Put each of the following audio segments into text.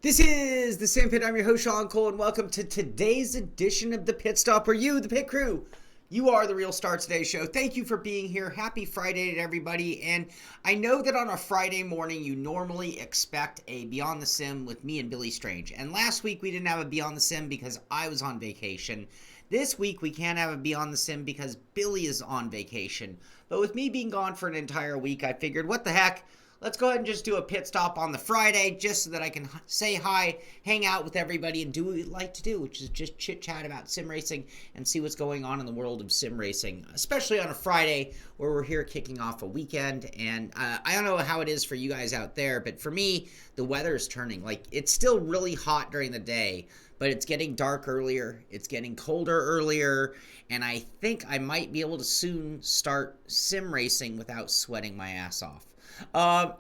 This is the Simpit. I'm your host, Shaun Cole, and welcome to today's edition of the Pit Stop, where you, the pit crew, you are the real star of today's show. Thank you for being here. Happy Friday to everybody. And I know that on a Friday morning, you normally expect a Beyond the Sim with me and Billy Strange. And last week, we didn't have a Beyond the Sim because I was on vacation. This week, we can't have a Beyond the Sim because Billy is on vacation. But with me being gone for an entire week, I figured, what the heck? Let's go ahead and just do a pit stop on the Friday just so that I can say hi, hang out with everybody, and do what we like to do, which is just chit-chat about sim racing and see what's going on in the world of sim racing, especially on a Friday where we're here kicking off a weekend. And I don't know how it is for you guys out there, but for me, the weather is turning. Like, it's still really hot during the day, but it's getting dark earlier, it's getting colder earlier, and I think I might be able to soon start sim racing without sweating my ass off.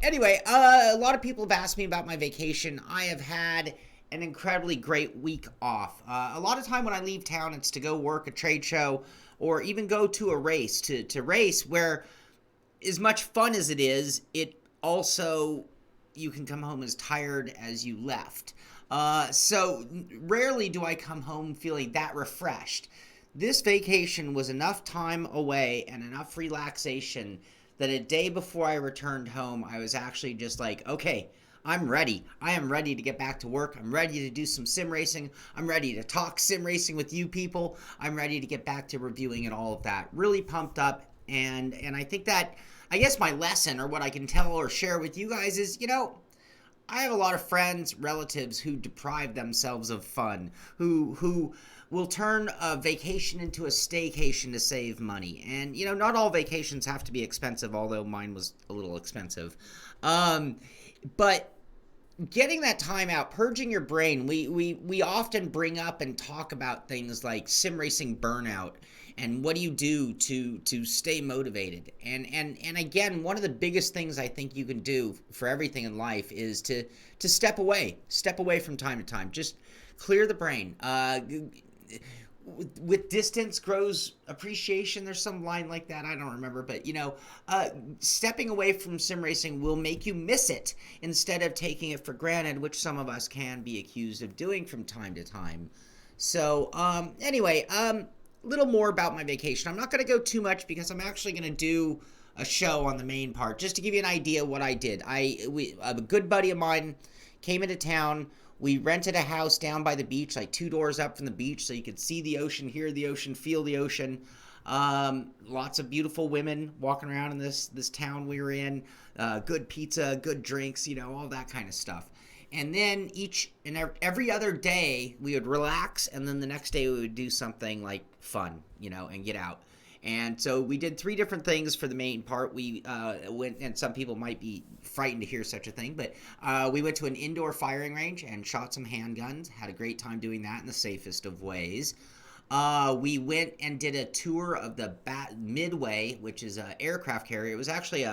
Anyway, a lot of people have asked me about my vacation. I have had an incredibly great week off. A lot of time when I leave town, it's to go work a trade show or even go to a race, to race, where as much fun as it is, it also, you can come home as tired as you left. So rarely do I come home feeling that refreshed. This vacation was enough time away and enough relaxation that a day before I returned home, I was actually just like, okay, I'm ready. I am ready to get back to work. I'm ready to do some sim racing. I'm ready to talk sim racing with you people. I'm ready to get back to reviewing and all of that. Really pumped up. And I think that, I guess my lesson, or what I can tell or share with you guys is, I have a lot of friends, relatives who deprive themselves of fun, who will turn a vacation into a staycation to save money. And, not all vacations have to be expensive, although mine was a little expensive. But getting that time out, purging your brain, we often bring up and talk about things like sim racing burnout and what do you do to stay motivated. And again, one of the biggest things I think you can do for everything in life is to step away from time to time. Just clear the brain. With distance grows appreciation. There's some line like that. I don't remember. But, stepping away from sim racing will make you miss it instead of taking it for granted, which some of us can be accused of doing from time to time. So, anyway, little more about my vacation. I'm not going to go too much because I'm actually going to do a show on the main part just to give you an idea of what I did. A good buddy of mine came into town. We rented a house down by the beach, like 2 doors up from the beach, so you could see the ocean, hear the ocean, feel the ocean. Lots of beautiful women walking around in this town we were in. Good pizza, good drinks, all that kind of stuff. And then every other day we would relax, and then the next day we would do something like fun, and get out. And so we did 3 different things for the main part. We went, and some people might be frightened to hear such a thing, but we went to an indoor firing range and shot some handguns. Had a great time doing that in the safest of ways. We went and did a tour of the Midway, which is an aircraft carrier. It was actually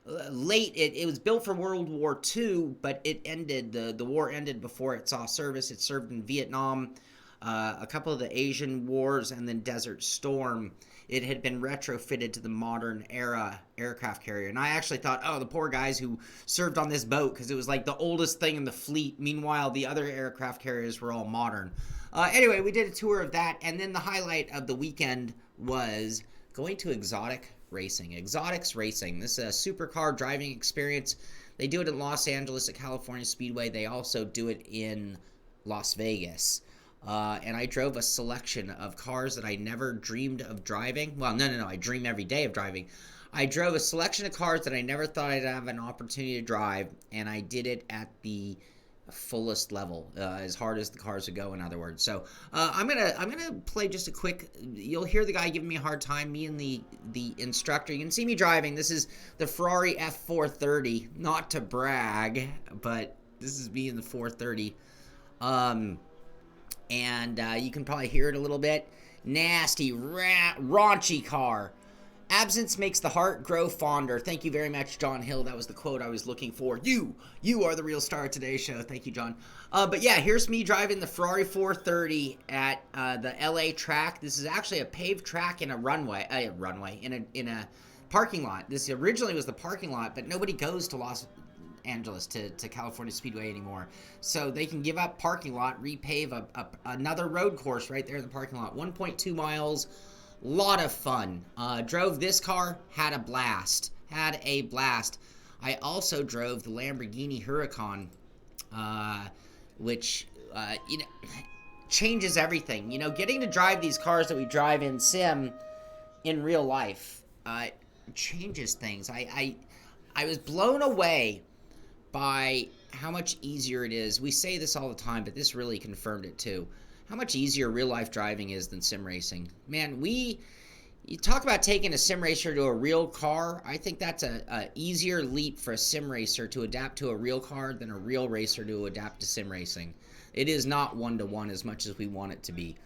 it was built for World War II, but it ended, the war ended before it saw service. It served in Vietnam, a couple of the Asian wars, and then Desert Storm. It had been retrofitted to the modern era aircraft carrier. And I actually thought, the poor guys who served on this boat, because it was like the oldest thing in the fleet. Meanwhile, the other aircraft carriers were all modern. Anyway, we did a tour of that. And then the highlight of the weekend was going to Exotic Racing. Exotics Racing. This is a supercar driving experience. They do it in Los Angeles at California Speedway. They also do it in Las Vegas. And I drove a selection of cars that I never dreamed of driving. Well, no, I dream every day of driving. I drove a selection of cars that I never thought I'd have an opportunity to drive, and I did it at the fullest level, as hard as the cars would go, in other words. So I'm gonna play just a quick. You'll hear the guy giving me a hard time, me and the instructor. You can see me driving. This is the Ferrari F430. Not to brag, but this is me in the 430. And you can probably hear it a little bit. Nasty, raunchy car. Absence makes the heart grow fonder. Thank you very much, John Hill. That was the quote I was looking for. You are the real star of today's show. Thank you, John. But yeah, here's me driving the Ferrari 430 at the LA track. This is actually a paved track in a runway in a parking lot. This originally was the parking lot, but nobody goes to Angeles to California Speedway anymore. So they can give up parking lot, repave another road course right there in the parking lot. 1.2 miles, lot of fun. Drove this car, had a blast. I also drove the Lamborghini Huracan, which, changes everything. Getting to drive these cars that we drive in sim in real life changes things. I was blown away by how much easier it is. We say this all the time, but this really confirmed it too. How much easier real life driving is than sim racing. Man, you talk about taking a sim racer to a real car. I think that's a easier leap for a sim racer to adapt to a real car than a real racer to adapt to sim racing. It is not one-to-one as much as we want it to be.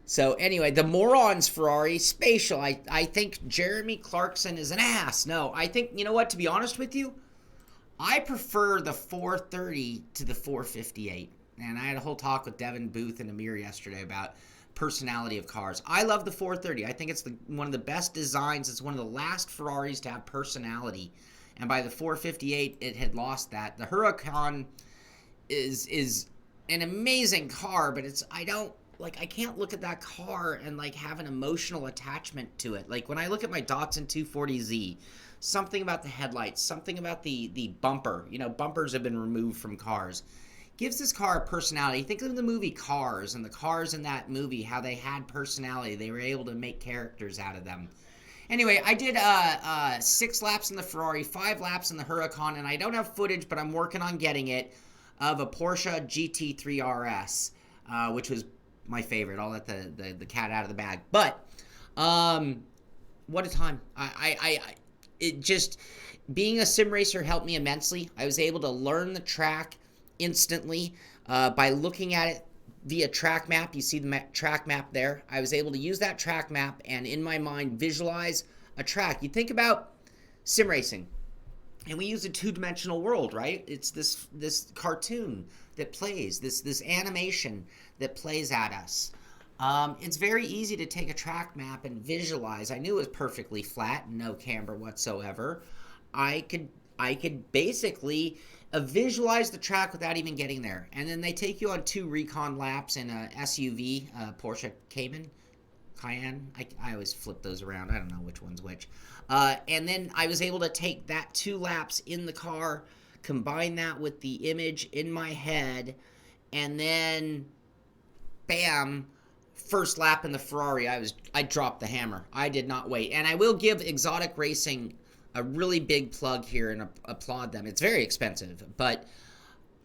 So anyway, the morons Ferrari spatial. I think Jeremy Clarkson is an ass. No, I think, you know what, to be honest with you, I prefer the 430 to the 458. And I had a whole talk with Devin Booth and Amir yesterday about personality of cars. I love the 430. I think it's one of the best designs. It's one of the last Ferraris to have personality. And by the 458, it had lost that. The Huracan is an amazing car, but I can't look at that car and have an emotional attachment to it. Like when I look at my Datsun 240Z, something about the headlights, something about the bumper. Bumpers have been removed from cars. Gives this car a personality. Think of the movie Cars, and the cars in that movie, how they had personality. They were able to make characters out of them. Anyway, I did 6 laps in the Ferrari, 5 laps in the Huracan, and I don't have footage, but I'm working on getting it, of a Porsche GT3 RS, which was my favorite. I'll let the cat out of the bag. But what a time. It just, being a sim racer helped me immensely. I was able to learn the track instantly by looking at it via track map. You see the track map there. I was able to use that track map and in my mind visualize a track. You think about sim racing, and we use a two-dimensional world, right? It's this cartoon that plays, this animation that plays at us. It's very easy to take a track map and visualize. I knew it was perfectly flat, no camber whatsoever. I could basically visualize the track without even getting there. And then they take you on 2 recon laps in a SUV, Porsche Cayman. I always flip those around. I don't know which one's which. And then I was able to take that 2 laps in the car, combine that with the image in my head, and then, bam, first lap in the Ferrari, I dropped the hammer. I did not wait. And I will give Exotic Racing a really big plug here and applaud them. It's very expensive, but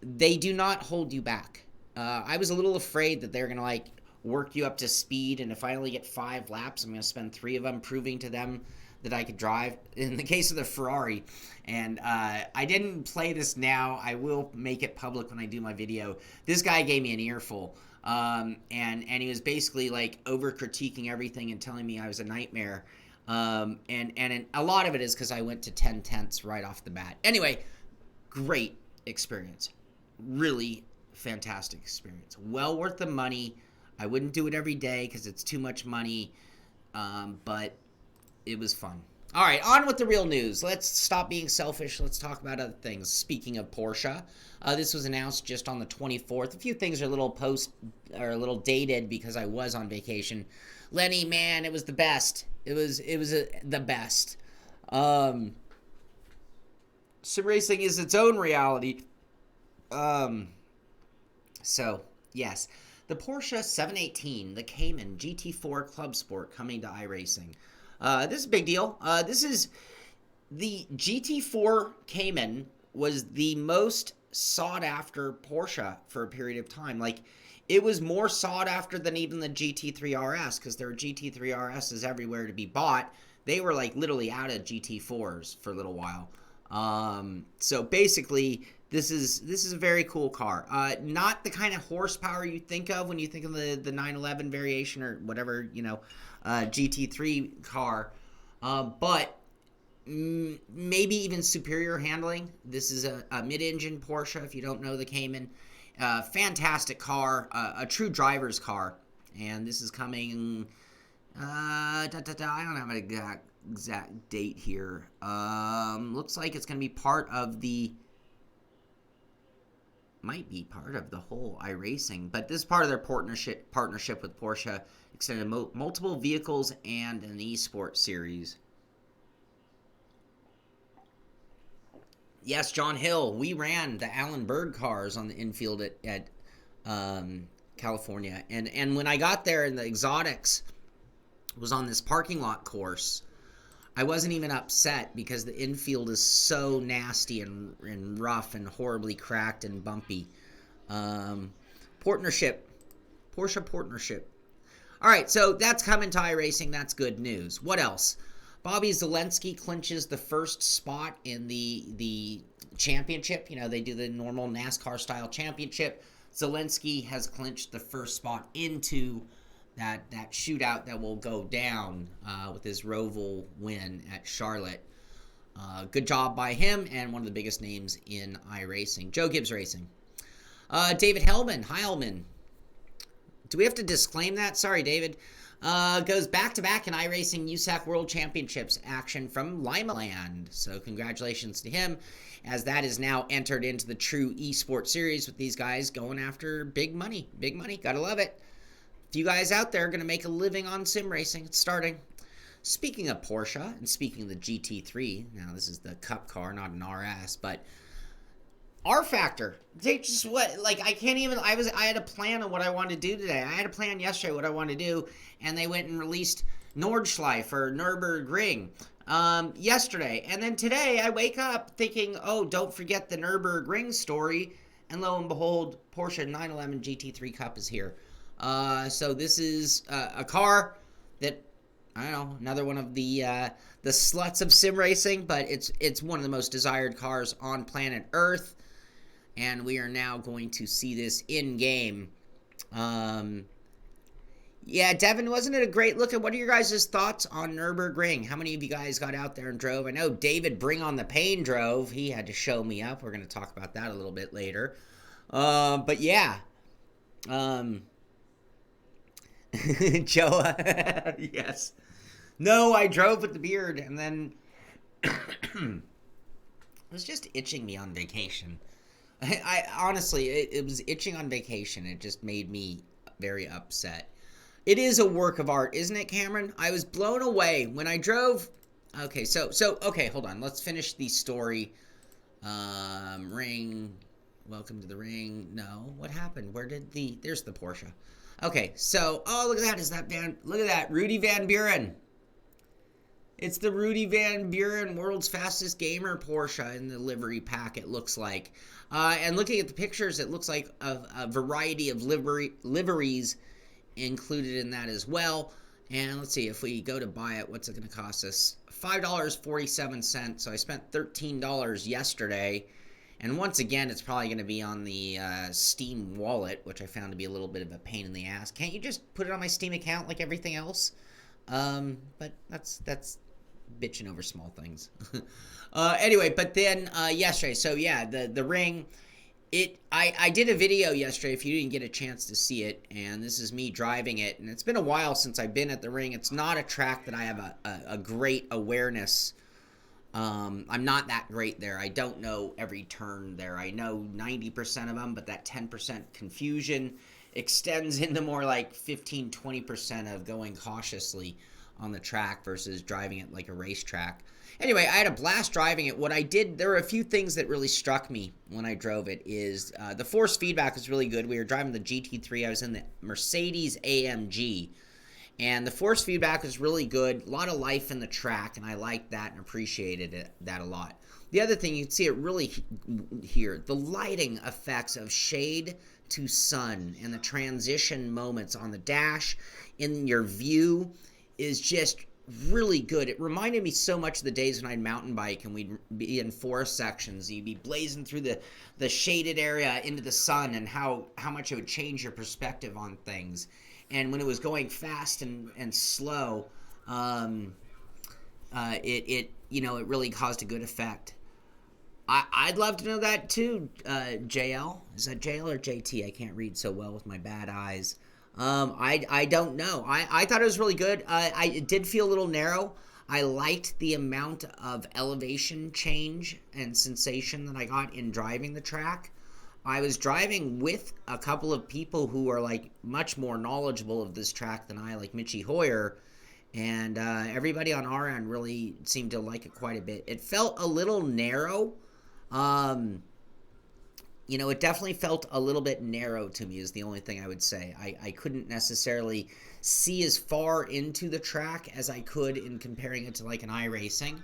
they do not hold you back. I was a little afraid that they're going to work you up to speed, and if I only get 5 laps, I'm going to spend 3 of them proving to them that I could drive. In the case of the Ferrari, and I didn't play this now. I will make it public when I do my video. This guy gave me an earful, and he was basically over critiquing everything and telling me I was a nightmare. And a lot of it is because I went to 10 tenths right off the bat. Anyway, great experience. Really fantastic experience. Well worth the money. I wouldn't do it every day because it's too much money, but it was fun. All right, on with the real news. Let's stop being selfish. Let's talk about other things. Speaking of Porsche, this was announced just on the 24th. A few things are a little dated because I was on vacation. Lenny, man, it was the best. It was the best. Sim racing is its own reality. So yes, the Porsche 718, the Cayman GT4 Club Sport coming to iRacing. This is a big deal. This is the GT4 Cayman was the most sought after Porsche for a period of time. It was more sought after than even the GT3 RS because there were GT3 RSs everywhere to be bought. They were literally out of GT4s for a little while. So basically, this is a very cool car. Not the kind of horsepower you think of when you think of the 911 variation or whatever, GT3 car, but maybe even superior handling. This is a mid-engine Porsche, if you don't know the Cayman. Fantastic car, a true driver's car, and this is coming, I don't have an exact date here. Looks like it's going to be part of the, might be part of the whole iRacing, but this is part of their partnership with Porsche, extended multiple vehicles and an esports series. Yes, John Hill. We ran the Alan Berg cars on the infield at California, and when I got there and the exotics was on this parking lot course, I wasn't even upset because the infield is so nasty and rough and horribly cracked and bumpy. Porsche partnership. All right, so that's coming to iRacing. That's good news. What else? Bobby Zalenski clinches the first spot in the championship. You know, they do the normal NASCAR-style championship. Zalenski has clinched the first spot into that shootout that will go down with his Roval win at Charlotte. Good job by him, and one of the biggest names in iRacing. Joe Gibbs Racing. David Heilman. Do we have to disclaim that? Sorry, David. Goes back-to-back in iRacing USAC World Championships action from Limaland. So congratulations to him, as that is now entered into the true esports series with these guys going after big money. Big money. Gotta love it. A few guys out there are going to make a living on sim racing. It's starting. Speaking of Porsche, and speaking of the GT3, now this is the Cup car, not an RS, but R Factor. They just I can't even, I had a plan on what I wanted to do today. I had a plan yesterday what I wanted to do, and they went and released Nordschleife or Nurburgring yesterday. And then today I wake up thinking, oh, don't forget the Nurburgring story, and lo and behold, Porsche 911 GT3 Cup is here. So this is a car that, I don't know, another one of the sluts of sim racing, but it's one of the most desired cars on planet Earth, and we are now going to see this in game. Yeah, Devin, wasn't it a great look? What are your guys' thoughts on Nürburgring? How many of you guys got out there and drove? I know David Bring on the Pain drove. He had to show me up. We're going to talk about that a little bit later. But yeah. Joe, yes. No, I drove with the beard, and then it was just itching me on vacation. I honestly, it was itching on vacation. It just made me very upset. It is a work of art, isn't it, Cameron? I was blown away when I drove. Okay, so okay, hold on. Let's finish the story. Ring. Welcome to the ring. No, what happened? There's the Porsche. Okay, so, oh, look at that. Look at that. Rudy Van Buren. It's the Rudy Van Buren World's Fastest Gamer Porsche in the livery pack, it looks like. And looking at the pictures, it looks like a variety of liveries included in that as well. And let's see, if we go to buy it, what's it going to cost us? $5.47. So I spent $13 yesterday. And once again, it's probably going to be on the Steam wallet, which I found to be a little bit of a pain in the ass. Can't you just put it on my Steam account like everything else? But that's bitching over small things. Anyway, but then yesterday, so yeah, the ring, I did a video yesterday if you didn't get a chance to see it, and this is me driving it, and it's been a while since I've been at the ring. It's not a track that I have a great awareness. I'm not that great there. I don't know every turn there. I know 90% of them, but that 10% confusion extends into more like 15-20% of going cautiously on the track versus driving it like a racetrack. Anyway, I had a blast driving it. What I did, there were a few things that really struck me when I drove it. Is the force feedback was really good. We were driving the GT3. I was in the Mercedes AMG. And the force feedback was really good. A lot of life in the track, and I liked that and appreciated that a lot. The other thing, you can see it really here, the lighting effects of shade to sun and the transition moments on the dash in your view is just really good. It reminded me so much of the days when I'd mountain bike and we'd be in forest sections. You'd be blazing through the shaded area into the sun, and how much it would change your perspective on things. And when it was going fast and slow, it really caused a good effect. I'd love to know that too, JL. Is that JL or JT? I can't read so well with my bad eyes. I don't know. I thought it was really good. It did feel a little narrow. I liked the amount of elevation change and sensation that I got in driving the track. I was driving with a couple of people who are like much more knowledgeable of this track than I, like Mitchie Hoyer, and everybody on our end really seemed to like it quite a bit. It felt a little narrow. You know, it definitely felt a little bit narrow to me is the only thing I would say. I couldn't necessarily see as far into the track as I could in comparing it to like an iRacing.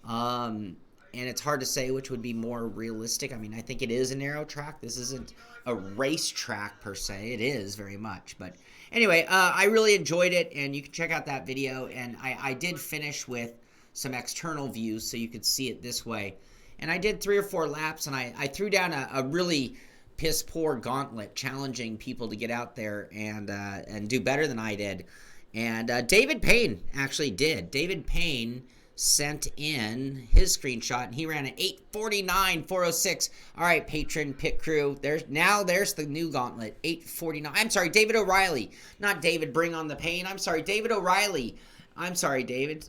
And it's hard to say which would be more realistic. I mean, I think it is a narrow track. This isn't a race track per se. It is very much. But anyway, I really enjoyed it, and you can check out that video. And I did finish with some external views so you could see it this way. And I did 3 or 4 laps, and I threw down a really piss-poor gauntlet challenging people to get out there and do better than I did. And David Payne actually did. David Payne sent in his screenshot, and he ran an 8:49.406. All right, patron pit crew. There's the new gauntlet, 8:49. I'm sorry, David O'Reilly. Not David Bring on the Pain. I'm sorry, David O'Reilly. I'm sorry, David.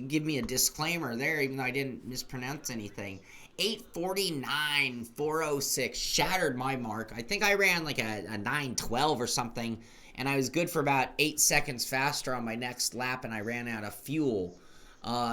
Give me a disclaimer there, even though I didn't mispronounce anything. 8:49.406 shattered my mark. I think I ran like a 9:12 or something, and I was good for about 8 seconds faster on my next lap, and I ran out of fuel.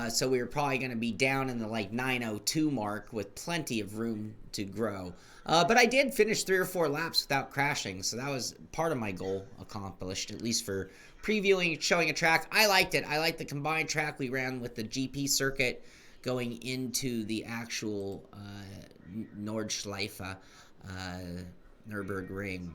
So we were probably going to be down in the like 9:02 mark with plenty of room to grow. But I did finish 3 or 4 laps without crashing, so that was part of my goal accomplished, at least for previewing, showing a track. I liked it. I liked the combined track we ran with the GP circuit going into the actual Nordschleife Nurburgring.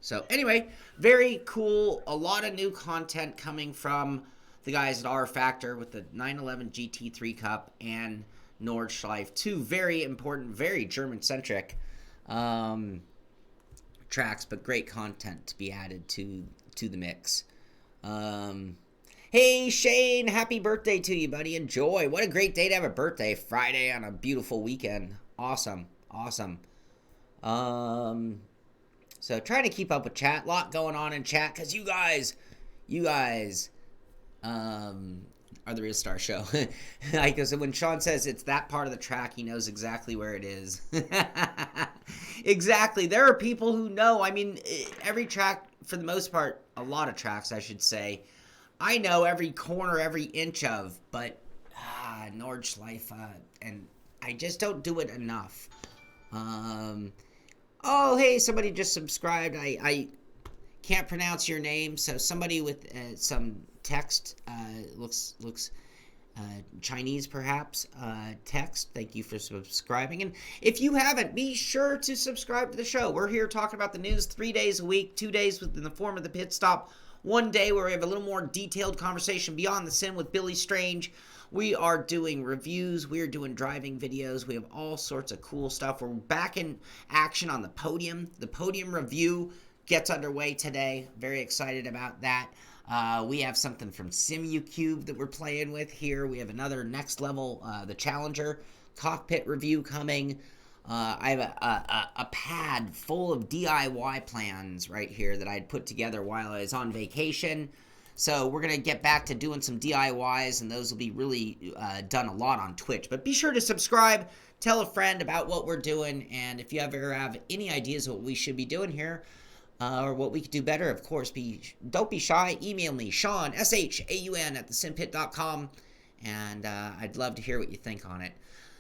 So anyway, very cool. A lot of new content coming from the guys at R Factor with the 911 GT3 Cup and Nordschleife. 2 very important, very German-centric tracks, but great content to be added to the mix. Hey, Shane, happy birthday to you, buddy. Enjoy. What a great day to have a birthday. Friday on a beautiful weekend. Awesome. So trying to keep up with chat. Lot going on in chat because you guys are the Real Star Show. Because when Shaun says it's that part of the track, he knows exactly where it is. Exactly. There are people who know. I mean, every track, for the most part, a lot of tracks, I should say, I know every corner, every inch of, but Nordschleife, and I just don't do it enough. Oh, hey, somebody just subscribed. I can't pronounce your name, so somebody with some text looks Chinese, perhaps, text. Thank you for subscribing. And if you haven't, be sure to subscribe to the show. We're here talking about the news 3 days a week, 2 days within the form of the pit stop. 1 day where we have a little more detailed conversation beyond the sim with Billy Strange. We are doing reviews. We are doing driving videos. We have all sorts of cool stuff. We're back in action on the podium. The podium review gets underway today. Very excited about that. We have something from SimuCube that we're playing with here. We have another next level, the Challenger cockpit review coming. I have a pad full of DIY plans right here that I had put together while I was on vacation. So we're going to get back to doing some DIYs, and those will be really done a lot on Twitch. But be sure to subscribe, tell a friend about what we're doing, and if you ever have any ideas of what we should be doing here, or what we could do better, of course, don't be shy. Email me, Shaun, SHAUN, @thesimpit.com, and I'd love to hear what you think on it.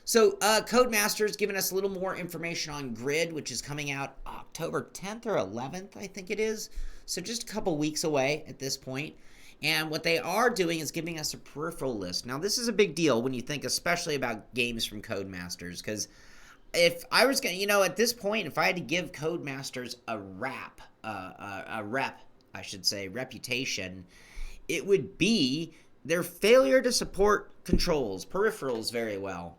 So, Codemaster's given us a little more information on Grid, which is coming out October 10th or 11th, I think it is. So just a couple weeks away at this point. And what they are doing is giving us a peripheral list. Now, this is a big deal when you think especially about games from Codemasters, because if I was going to, at this point, if I had to give Codemasters a reputation, it would be their failure to support controls, peripherals very well.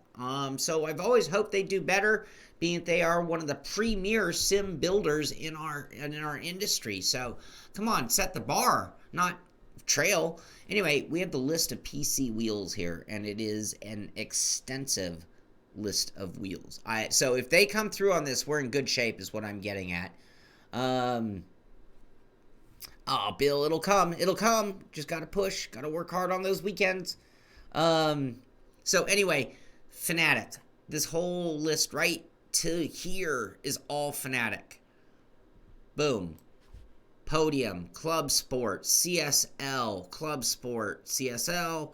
So I've always hoped they do better, being that they are one of the premier sim builders in our industry. So come on, set the bar, not trail. Anyway, we have the list of PC wheels here, and it is an extensive list of wheels. So if they come through on this, we're in good shape, is what I'm getting at. Bill, it'll come. Just got to push. Got to work hard on those weekends. So anyway, Fanatic. This whole list right to here is all Fanatic. Boom. Podium, Club Sport, CSL, Club Sport, CSL,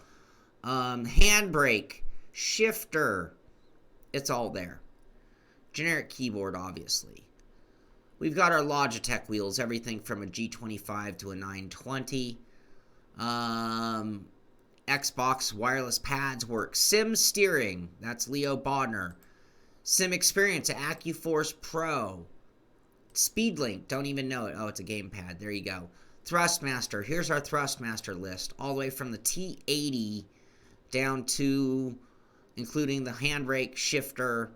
Handbrake, Shifter. It's all there. Generic keyboard, obviously. We've got our Logitech wheels, everything from a G25 to a 920. Xbox wireless pads work. Sim steering, that's Leo Bodner. Simracing, Accuforce Pro. Speedlink, don't even know it. Oh, it's a gamepad. There you go. Thrustmaster, here's our Thrustmaster list. All the way from the T80 down to including the handbrake, shifter,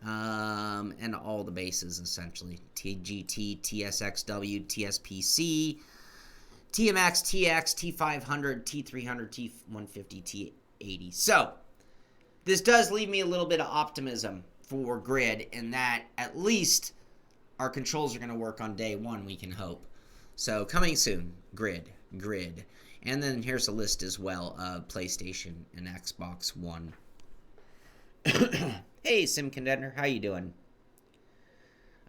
and all the bases, essentially. TGT, TSXW, TSPC, TMX, TX, T500, T300, T150, T80. So, this does leave me a little bit of optimism for Grid in that at least our controls are going to work on day one, we can hope. So, coming soon, Grid. And then here's a list as well of PlayStation and Xbox One. Hey, Sim Contender, how you doing?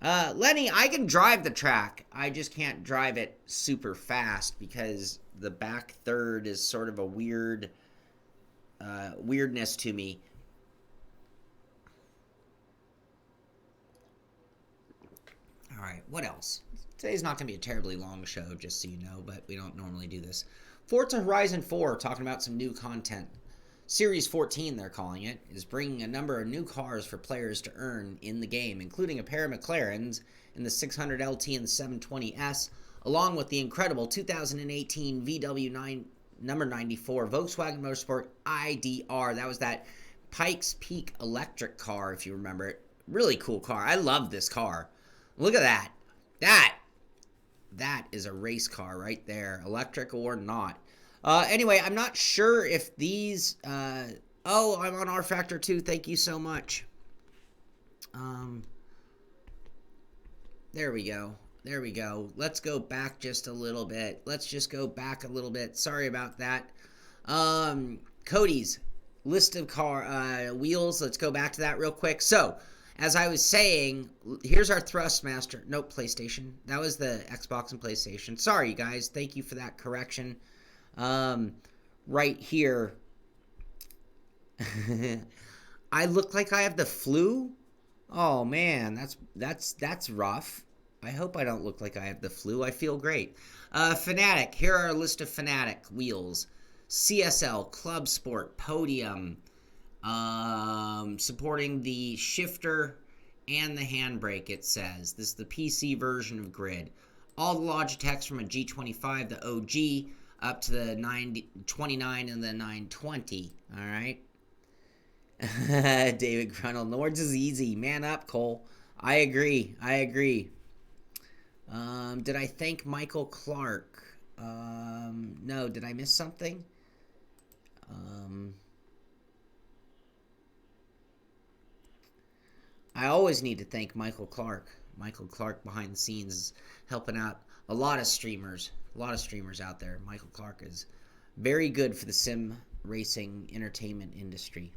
Lenny, I can drive the track. I just can't drive it super fast because the back third is sort of a weirdness to me. All right, what else? Today's not going to be a terribly long show, just so you know, but we don't normally do this. Forza Horizon 4, talking about some new content. Series 14, they're calling it, is bringing a number of new cars for players to earn in the game, including a pair of McLarens in the 600 LT and the 720S, along with the incredible 2018 VW number 94 Volkswagen Motorsport IDR. That was that Pikes Peak electric car, if you remember it. Really cool car. I love this car. Look at that. That is a race car right there, electric or not. Anyway, I'm not sure if these... oh, I'm on R Factor 2. Thank you so much. There we go. Let's go back just a little bit. Sorry about that. Cody's list of car wheels. Let's go back to that real quick. So, as I was saying, here's our Thrustmaster. Nope, PlayStation. That was the Xbox and PlayStation. Sorry, guys. Thank you for that correction. Right here. I look like I have the flu? Oh man, that's rough. I hope I don't look like I have the flu. I feel great. Fanatic. Here are a list of Fanatic wheels. CSL, Club Sport, Podium, supporting the shifter and the handbrake, it says. This is the PC version of Grid. All the Logitechs from a G25, the OG, up to the 929 and the 920. All right. David Grunell. Nords is easy. Man up, Cole. I agree. Did I thank Michael Clark? No. Did I miss something? I always need to thank Michael Clark. Michael Clark behind the scenes is helping out a lot of streamers out there. Michael Clark is very good for the sim racing entertainment industry.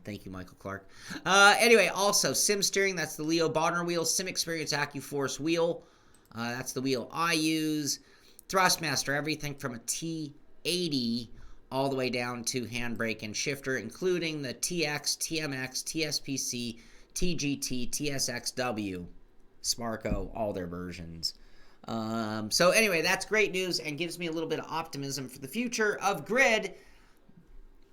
Thank you, Michael Clark. Anyway, also sim steering. That's the Leo Bodner wheel. Simracing Accuforce wheel. That's the wheel I use. Thrustmaster. Everything from a T80 all the way down to handbrake and shifter, including the TX, TMX, TSPC, TGT, TSXW, Sparco, all their versions. So anyway, that's great news and gives me a little bit of optimism for the future of Grid.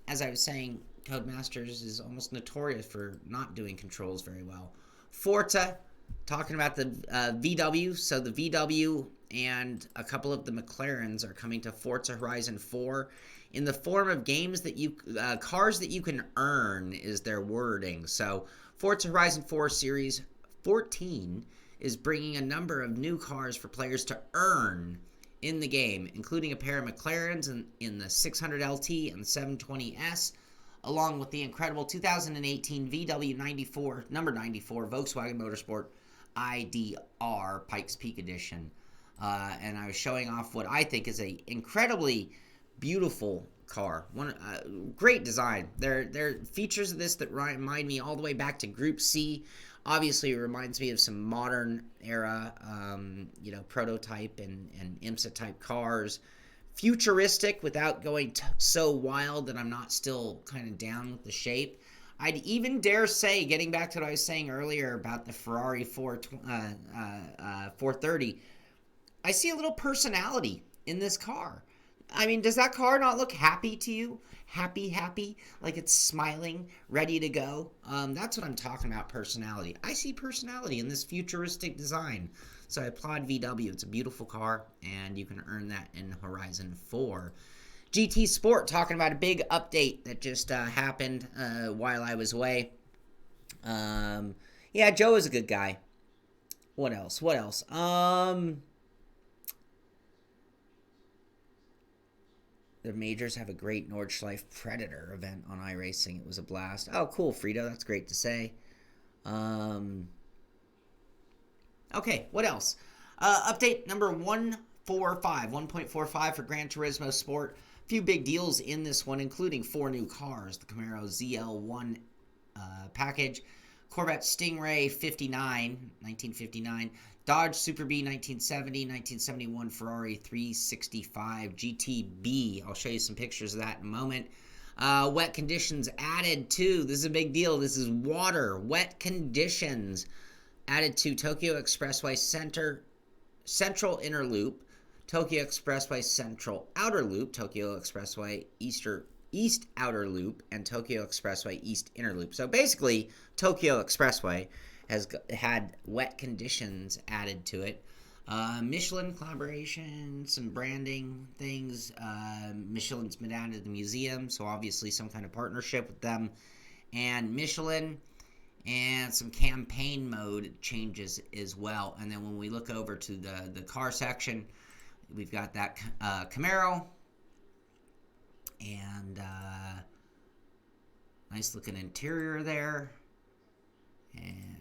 As I was saying, Codemasters is almost notorious for not doing controls very well. Forza, talking about the VW. So the VW and a couple of the McLarens are coming to Forza Horizon 4 in the form of games that you, cars that you can earn is their wording. So Forza Horizon 4 Series 14 is bringing a number of new cars for players to earn in the game, including a pair of McLarens in the 600 LT and the 720S, along with the incredible 2018 VW 94, number 94 Volkswagen Motorsport IDR Pikes Peak Edition. And I was showing off what I think is a incredibly beautiful car. Great design. There are features of this that remind me all the way back to Group C. Obviously, it reminds me of some modern era, prototype and IMSA type cars. Futuristic without going so wild that I'm not still kind of down with the shape. I'd even dare say, getting back to what I was saying earlier about the Ferrari 430, I see a little personality in this car. I mean, does that car not look happy to you? Happy, like it's smiling, ready to go? That's what I'm talking about, personality. I see personality in this futuristic design. So I applaud VW. It's a beautiful car, and you can earn that in Horizon 4. GT Sport, talking about a big update that just happened while I was away. Yeah, Joe is a good guy. What else? The majors have a great Nordschleife Predator event on iRacing. It was a blast. Oh, cool, Frito. That's great to say. Okay, what else? Update number 1.45 for Gran Turismo Sport. A few big deals in this one, including 4 new cars. The Camaro ZL1 package, Corvette Stingray 1959, Dodge Super Bee 1970, 1971 Ferrari 365 GTB. I'll show you some pictures of that in a moment. Wet conditions added to, this is a big deal, this is water, wet conditions added to Tokyo Expressway Central Inner Loop, Tokyo Expressway Central Outer Loop, Tokyo Expressway East Outer Loop, and Tokyo Expressway East Inner Loop. So basically, Tokyo Expressway has had wet conditions added to it. Michelin collaboration, some branding things. Michelin's been added to the museum, so obviously some kind of partnership with them and Michelin, and some campaign mode changes as well. And then when we look over to the car section, we've got that Camaro, and nice looking interior there, and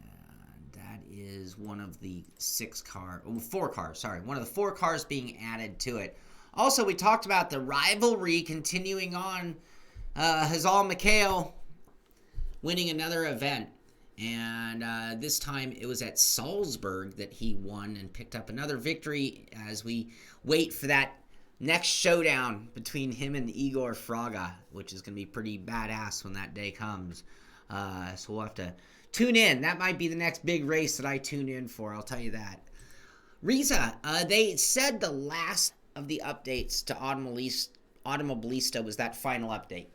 that is one of the 4 cars, one of the 4 cars being added to it. Also, we talked about the rivalry continuing on. Hazal Mikhail winning another event, and this time it was at Salzburg that he won and picked up another victory as we wait for that next showdown between him and Igor Fraga, which is going to be pretty badass when that day comes. So we'll have to tune in. That might be the next big race that I tune in for, I'll tell you that. Rseat, they said the last of the updates to Automobilista was that final update.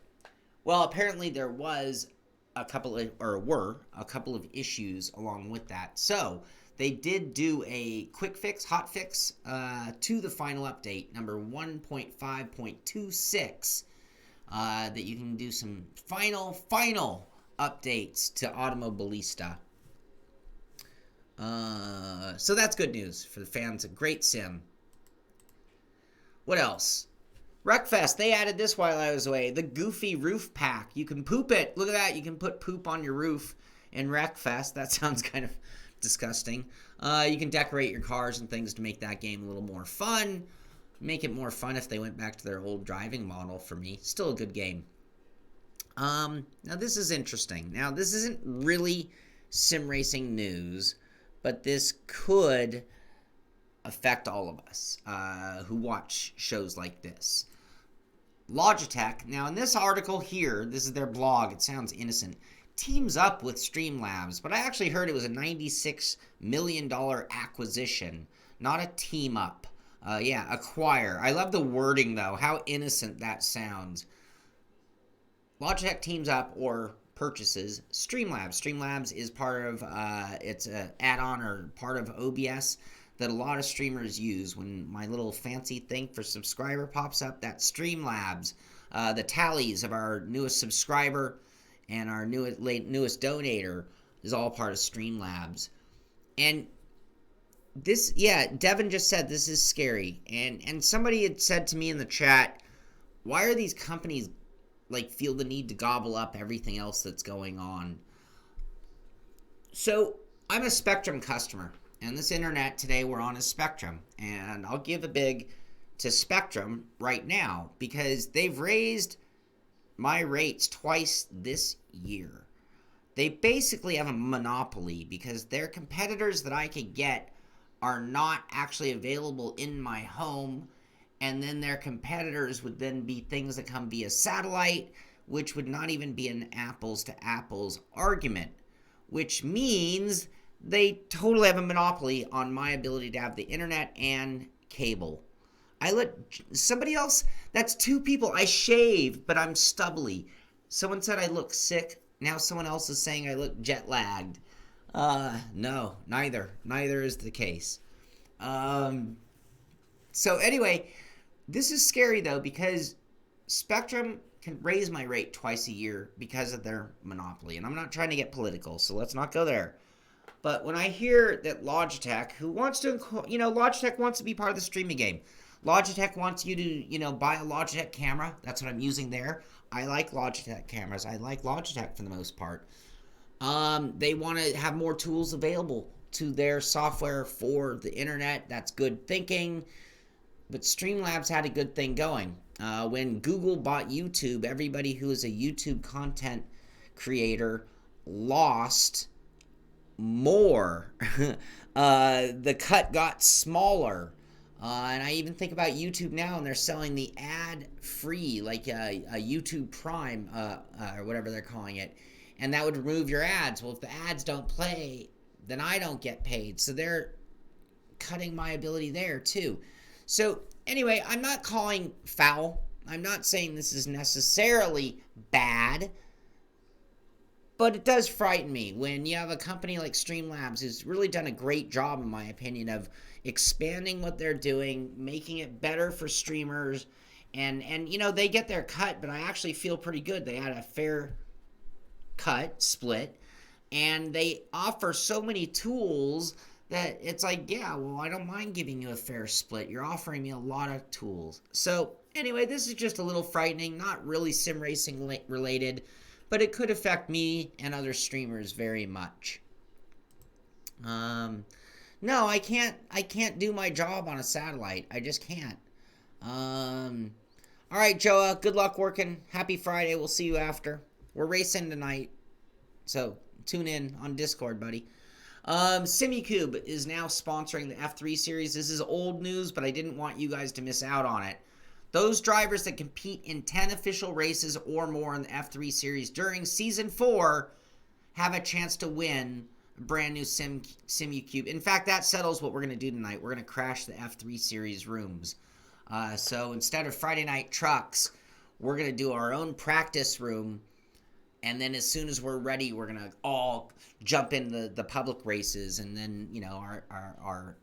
Well, apparently there was a couple of issues along with that. So they did do a quick fix, hot fix, to the final update, number 1.5.26, that you can do some final updates to Automobilista. So that's good news for the fans. A great sim. What else? Wreckfest, they added this while I was away. The Goofy Roof Pack. You can poop it. Look at that. You can put poop on your roof in Wreckfest. That sounds kind of disgusting. You can decorate your cars and things to make that game a little more fun. Make it more fun if they went back to their old driving model for me. Still a good game. Now this is interesting. Now this isn't really sim racing news, but this could affect all of us who watch shows like this. Logitech, now in this article here, this is their blog, it sounds innocent, teams up with Streamlabs, but I actually heard it was a $96 million acquisition, not a team up. Acquire. I love the wording though, how innocent that sounds. Logitech teams up or purchases Streamlabs. Streamlabs is part of, it's an add-on or part of OBS that a lot of streamers use. When my little fancy thing for subscriber pops up, that's Streamlabs. The tallies of our newest subscriber and our newest donator is all part of Streamlabs. And this, Devin just said this is scary. And somebody had said to me in the chat, why are these companies feel the need to gobble up everything else that's going on? So I'm a Spectrum customer, and this internet today, we're on a Spectrum, and I'll give a big to Spectrum right now because they've raised my rates twice this year. They basically have a monopoly because their competitors that I could get are not actually available in my home, and then their competitors would then be things that come via satellite, which would not even be an apples to apples argument, which means they totally have a monopoly on my ability to have the internet and cable. I let somebody else, that's two people. I shave, but I'm stubbly. Someone said I look sick. Now someone else is saying I look jet lagged. No, neither. Neither is the case. So anyway, this is scary though because Spectrum can raise my rate twice a year because of their monopoly. And I'm not trying to get political, so let's not go there. But when I hear that Logitech, who wants to, Logitech wants to be part of the streaming game. Logitech wants you to, buy a Logitech camera. That's what I'm using there. I like Logitech cameras. I like Logitech for the most part. They want to have more tools available to their software for the internet. That's good thinking. But Streamlabs had a good thing going. When Google bought YouTube, everybody who is a YouTube content creator lost more. The cut got smaller. And I even think about YouTube now, and they're selling the ad-free, like a YouTube Prime, or whatever they're calling it. And that would remove your ads. Well, if the ads don't play, then I don't get paid. So they're cutting my ability there, too. So, anyway, I'm not calling foul. I'm not saying this is necessarily bad. But it does frighten me when you have a company like Streamlabs who's really done a great job, in my opinion, of expanding what they're doing, making it better for streamers, and they get their cut, but I actually feel pretty good. They had a fair cut split, and they offer so many tools that it's like, yeah, well, I don't mind giving you a fair split. You're offering me a lot of tools. So anyway, this is just a little frightening, not really sim racing related, but it could affect me and other streamers very much. No, I can't do my job on a satellite. I just can't. All right, Joa, good luck working. Happy Friday. We'll see you after. We're racing tonight, so tune in on Discord, buddy. Simucube is now sponsoring the F3 series. This is old news, but I didn't want you guys to miss out on it. Those drivers that compete in 10 official races or more in the F3 series during Season 4 have a chance to win a brand new Simucube. In fact, that settles what we're going to do tonight. We're going to crash the F3 series rooms. So instead of Friday Night Trucks, we're going to do our own practice room. And then as soon as we're ready, we're going to all jump in the public races. And then, our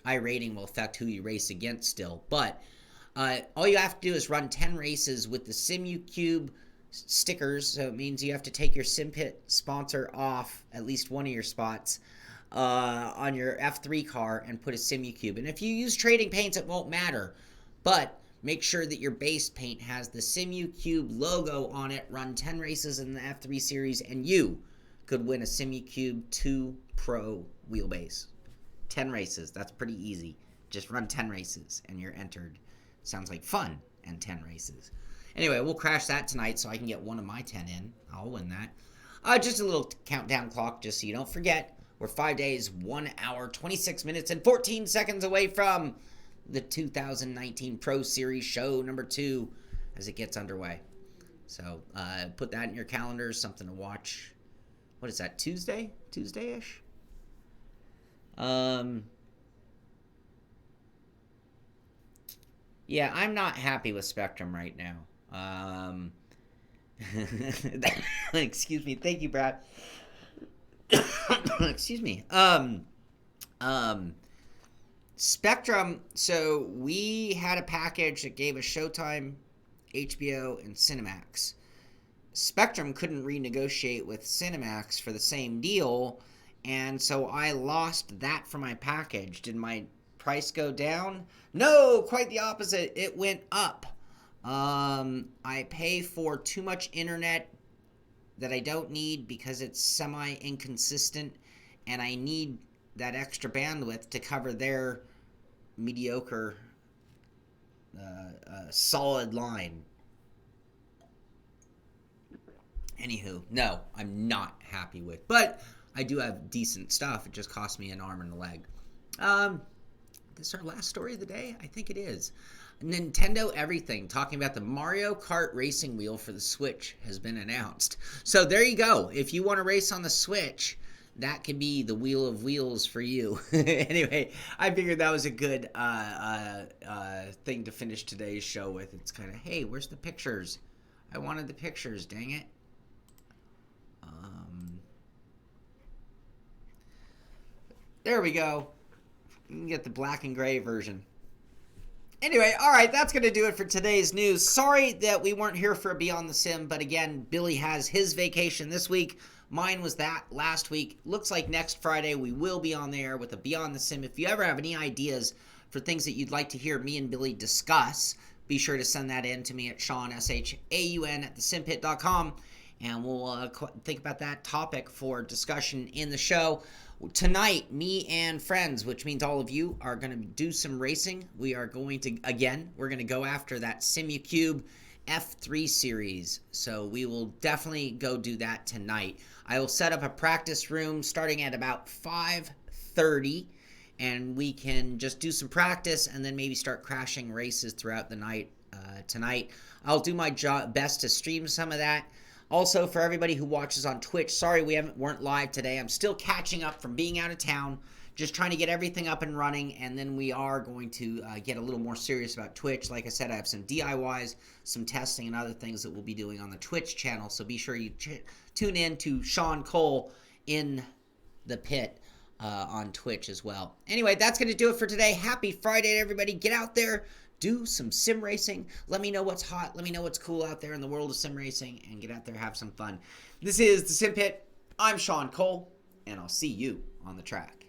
iRating will affect who you race against still. But all you have to do is run 10 races with the Simucube stickers. So it means you have to take your Simpit sponsor off at least one of your spots on your F3 car and put a Simucube. And if you use trading paints, it won't matter. But make sure that your base paint has the Simucube logo on it. Run 10 races in the F3 series, and you could win a Simucube 2 Pro wheelbase. 10 races. That's pretty easy. Just run 10 races, and you're entered. Sounds like fun, and 10 races. Anyway, we'll crash that tonight so I can get one of my 10 in. I'll win that. Just a little countdown clock, just so you don't forget. We're 5 days, 1 hour, 26 minutes, and 14 seconds away from the 2019 Pro Series show number 2 as it gets underway. So put that in your calendars, something to watch. What is that, Tuesday? Tuesday-ish? Yeah, I'm not happy with Spectrum right now. Excuse me. Thank you, Brad. Excuse me. Spectrum, so we had a package that gave us Showtime, HBO, and Cinemax. Spectrum couldn't renegotiate with Cinemax for the same deal, and so I lost that for my package. Did my price go down? No, quite the opposite. It went up. I pay for too much internet that I don't need because it's semi-inconsistent, and I need that extra bandwidth to cover their mediocre solid line. Anywho, no, I'm not happy with. But I do have decent stuff. It just cost me an arm and a leg. This is our last story of the day? I think it is. Nintendo Everything, talking about the Mario Kart racing wheel for the Switch has been announced. So there you go. If you want to race on the Switch, that could be the wheel of wheels for you. Anyway, I figured that was a good thing to finish today's show with. It's kind of, hey, where's the pictures? I wanted the pictures, dang it. There we go. You can get the black and gray version. Anyway, all right, that's going to do it for today's news. Sorry that we weren't here for a Beyond the Sim, but again, Billy has his vacation this week. Mine was that last week. Looks like next Friday we will be on there with a Beyond the Sim. If you ever have any ideas for things that you'd like to hear me and Billy discuss, be sure to send that in to me at Shaun, SHAUN, at thesimpit.com, and we'll think about that topic for discussion in the show. Tonight, me and friends, which means all of you, are going to do some racing. We are going to, again, we're going to go after that Simucube F3 series. So we will definitely go do that tonight. I will set up a practice room starting at about 5:30, and we can just do some practice and then maybe start crashing races throughout the night tonight. I'll do my best to stream some of that. Also, for everybody who watches on Twitch, sorry we weren't live today. I'm still catching up from being out of town, just trying to get everything up and running, and then we are going to get a little more serious about Twitch. Like I said, I have some DIYs, some testing, and other things that we'll be doing on the Twitch channel, so be sure you tune in to Shaun Cole in the pit on Twitch as well. Anyway, that's going to do it for today. Happy Friday, everybody. Get out there. Do some sim racing. Let me know what's hot. Let me know what's cool out there in the world of sim racing, and get out there, have some fun. This is the Simpit. I'm Shaun Cole, and I'll see you on the track.